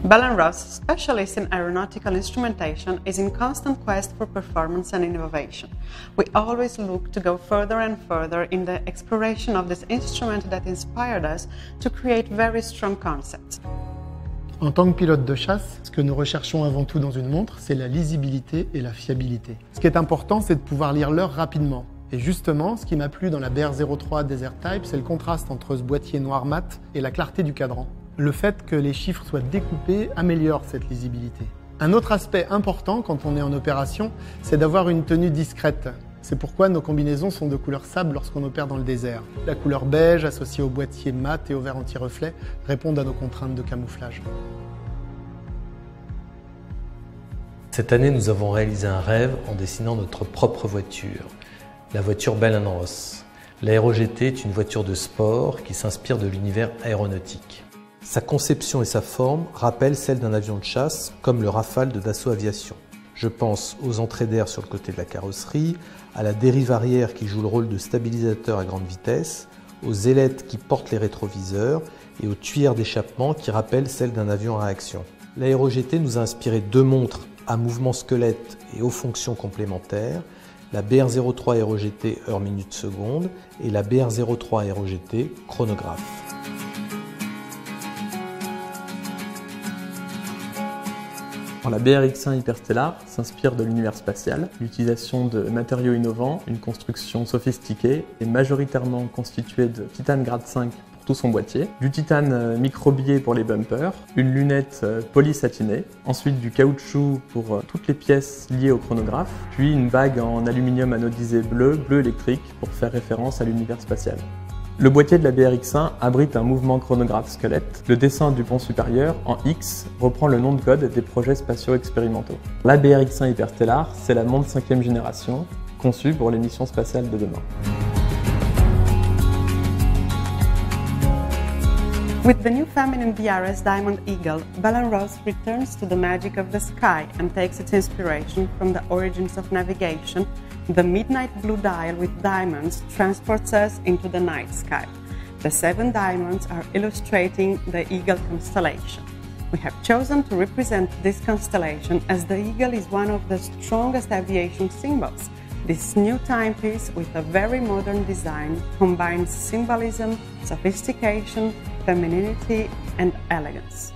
Bell & Ross, specialist in aeronautical instrumentation, is in constant quest for performance and innovation. We always look to go further and further in the exploration of this instrument that inspired us to create very strong concepts. En tant que pilote de chasse, ce que nous recherchons avant tout dans une montre, c'est la lisibilité et la fiabilité. Ce qui est important, c'est de pouvoir lire l'heure rapidement. Et justement, ce qui m'a plu dans la BR03 Desert Type, c'est le contraste entre ce boîtier noir mat et la clarté du cadran. Le fait que les chiffres soient découpés améliore cette lisibilité. Un autre aspect important quand on est en opération, c'est d'avoir une tenue discrète. C'est pourquoi nos combinaisons sont de couleur sable lorsqu'on opère dans le désert. La couleur beige associée au boîtier mat et au verre anti-reflet répondent à nos contraintes de camouflage. Cette année, nous avons réalisé un rêve en dessinant notre propre voiture, la voiture Bell & Ross. L'Aero-GT est une voiture de sport qui s'inspire de l'univers aéronautique. Sa conception et sa forme rappellent celle d'un avion de chasse, comme le Rafale de Dassault Aviation. Je pense aux entrées d'air sur le côté de la carrosserie, à la dérive arrière qui joue le rôle de stabilisateur à grande vitesse, aux ailettes qui portent les rétroviseurs et aux tuyères d'échappement qui rappellent celles d'un avion à réaction. L'Aero-GT nous a inspiré deux montres à mouvement squelette et aux fonctions complémentaires, la BR03 Aero-GT heure-minute-seconde et la BR03 Aero-GT chronographe. La BRX1 Hyperstellar s'inspire de l'univers spatial, l'utilisation de matériaux innovants, une construction sophistiquée et majoritairement constituée de titane grade 5 pour tout son boîtier, du titane microbié pour les bumpers, une lunette polysatinée, ensuite du caoutchouc pour toutes les pièces liées au chronographe, puis une bague en aluminium anodisé bleu électrique pour faire référence à l'univers spatial. Le boîtier de la BRX1 abrite un mouvement chronographe squelette. Le dessin du pont supérieur, en X, reprend le nom de code des projets spatiaux expérimentaux. La BRX1 Hyperstellar, c'est la montre 5e génération, conçue pour les missions spatiales de demain. With the new feminine BRS Diamond Eagle, Bell & Ross returns to the magic of the sky and takes its inspiration from the origins of navigation. The midnight blue dial with diamonds transports us into the night sky. The 7 diamonds are illustrating the Eagle constellation. We have chosen to represent this constellation as the Eagle is one of the strongest aviation symbols. This new timepiece with a very modern design combines symbolism, sophistication, femininity and elegance.